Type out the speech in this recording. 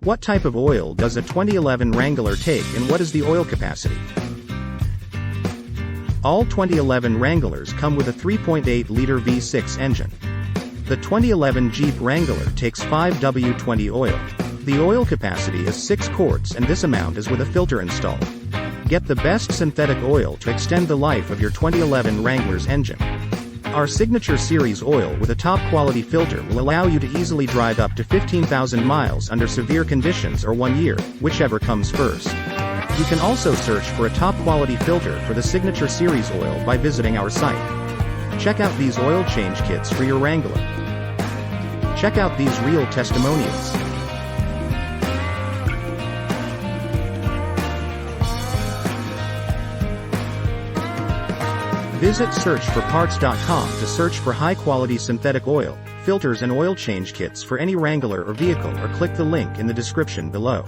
What type of oil does a 2011 Wrangler take and what is the oil capacity? All 2011 Wranglers come with a 3.8-liter V6 engine. The 2011 Jeep Wrangler takes 5W20 oil. The oil capacity is 6 quarts and this amount is with a filter installed. Get the best synthetic oil to extend the life of your 2011 Wrangler's engine. Our Signature Series oil with a top-quality filter will allow you to easily drive up to 15,000 miles under severe conditions or 1 year, whichever comes first. You can also search for a top-quality filter for the Signature Series oil by visiting our site. Check out these oil change kits for your Wrangler. Check out these real testimonials. Visit searchforparts.com to search for high-quality synthetic oil, filters and oil change kits for any Wrangler or vehicle or click the link in the description below.